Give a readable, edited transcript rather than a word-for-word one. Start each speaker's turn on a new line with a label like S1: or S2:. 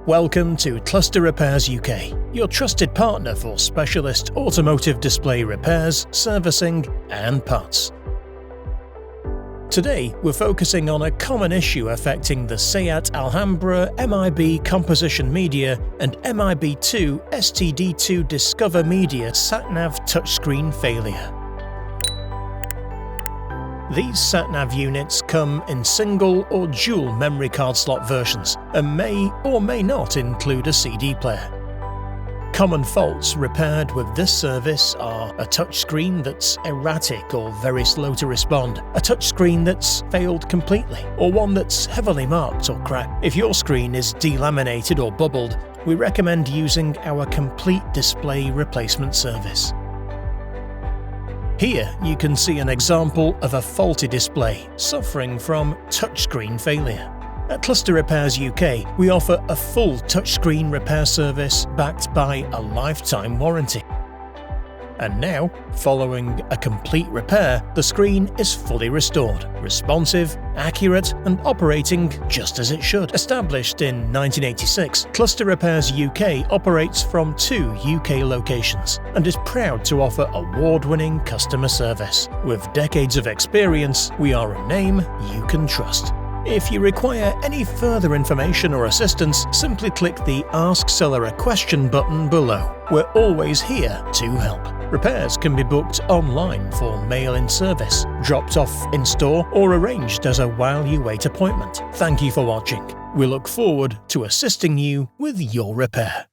S1: Welcome to Cluster Repairs UK, your trusted partner for specialist automotive display repairs, servicing and parts. Today, we're focusing on a common issue affecting the SEAT Alhambra MIB Composition Media and MIB2 STD2 Discover Media sat-nav touchscreen failure. These sat-nav units come in single or dual memory card slot versions and may or may not include a CD player. Common faults repaired with this service are a touchscreen that's erratic or very slow to respond, a touchscreen that's failed completely, or one that's heavily marked or cracked. If your screen is delaminated or bubbled, we recommend using our complete display replacement service. Here you can see an example of a faulty display suffering from touchscreen failure. At Cluster Repairs UK, we offer a full touchscreen repair service backed by a lifetime warranty. And now, following a complete repair, the screen is fully restored, responsive, accurate and operating just as it should. Established in 1986, Cluster Repairs UK operates from 2 UK locations and is proud to offer award-winning customer service. With decades of experience, we are a name you can trust. If you require any further information or assistance, simply click the Ask Seller a Question button below. We're always here to help. Repairs can be booked online for mail-in service, dropped off in store, or arranged as a while-you-wait appointment. Thank you for watching. We look forward to assisting you with your repair.